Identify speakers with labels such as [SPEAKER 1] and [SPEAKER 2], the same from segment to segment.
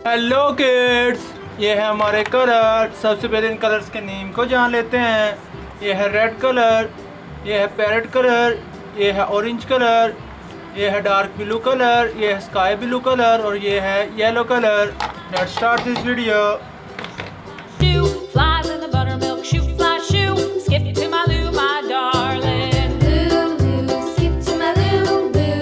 [SPEAKER 1] Hello kids, ये है हमारे कलर। सबसे पहले इन कलर्स के नेम को जान लेते हैं। ये है रेड कलर, ये है पैरेट कलर, ये है ऑरेंज कलर, ये है डार्क ब्लू कलर, ये है स्काई ब्लू कलर और ये है yellow colour. Let's start this video.
[SPEAKER 2] Shoe flies in the buttermilk, shoe fly shoe, skip to my Lou, my darling.
[SPEAKER 3] Lou, skip to my Lou, Lou,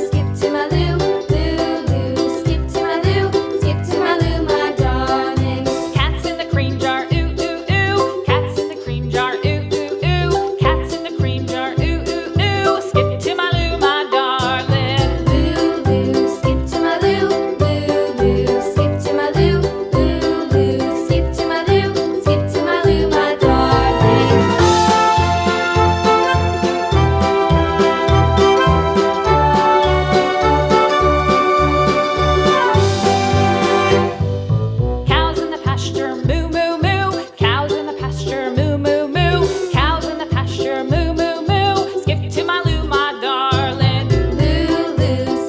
[SPEAKER 3] skip to my Lou, Lou, skip to my Lou, skip to my Lou, my darling.
[SPEAKER 2] Cats in the cream jar, ooh ooh ooh. Cats in the cream jar, ooh ooh ooh. Cats in the cream jar, ooh ooh ooh. Skip to my Lou, my darling.
[SPEAKER 3] Lou, skip to my Lou, Lou, skip to my Lou, Lou, skip to my Lou, skip to my Lou, my darling.
[SPEAKER 2] Cows in the pasture, moo moo moo. Cows in the pasture, moo moo moo. Cows in the pasture, moo moo moo. Skip to my Lou, my darling.
[SPEAKER 3] Lou,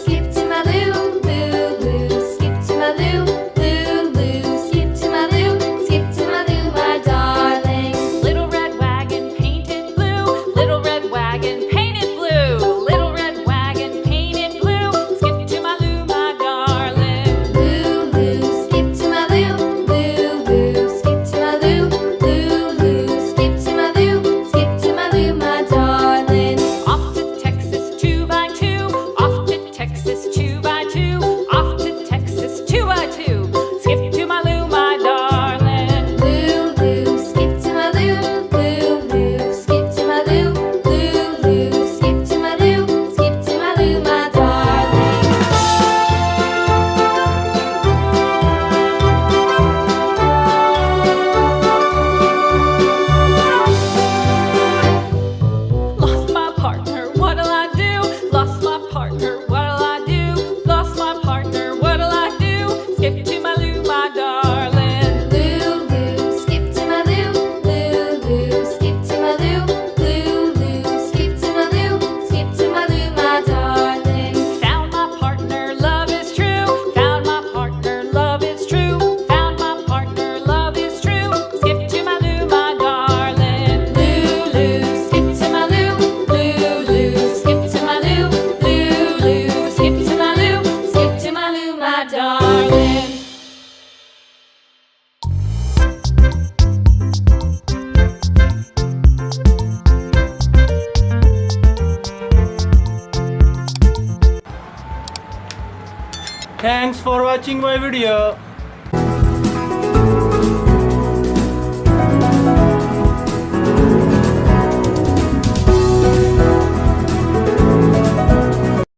[SPEAKER 3] skip to my Lou, Lou, skip to my Lou, Lou, skip to my Lou, skip to my Lou, my darling.
[SPEAKER 2] Little red wagon painted blue. Little red wagon painted blue. Little red wagon painted blue. Skip to my Lou, my darling.
[SPEAKER 3] Lou, skip to my Lou, Lou, skip to my Lou, Lou, skip to my Lou, skip to my Lou, my darling.
[SPEAKER 2] Off to Texas 2x2. Off to Texas 2x2. Off to Texas 2x2. Skip to my Lou, my darling.
[SPEAKER 3] Lou, skip to my Lou, Lou, skip to my Lou, Lou, skip to my Lou, skip to my Lou, my darling.
[SPEAKER 2] Lost my partner, what'll I do? Lost my partner, what'll I do? Lost my partner, what'll I do? Skip to my Lou, my darling.
[SPEAKER 3] Lou, skip to my Lou, Lou, skip to my Lou, Lou, skip to my Lou, skip to my Lou, my darling.
[SPEAKER 2] Found my partner, love is true. Found my partner, love is true. Found my partner, love is true. Skip to my Lou, my darling.
[SPEAKER 3] Lou, skip to my Lou, Lou, skip to my Lou, Lou, skip to my Lou, skip to my Lou, my darling.
[SPEAKER 1] Thanks for watching my video.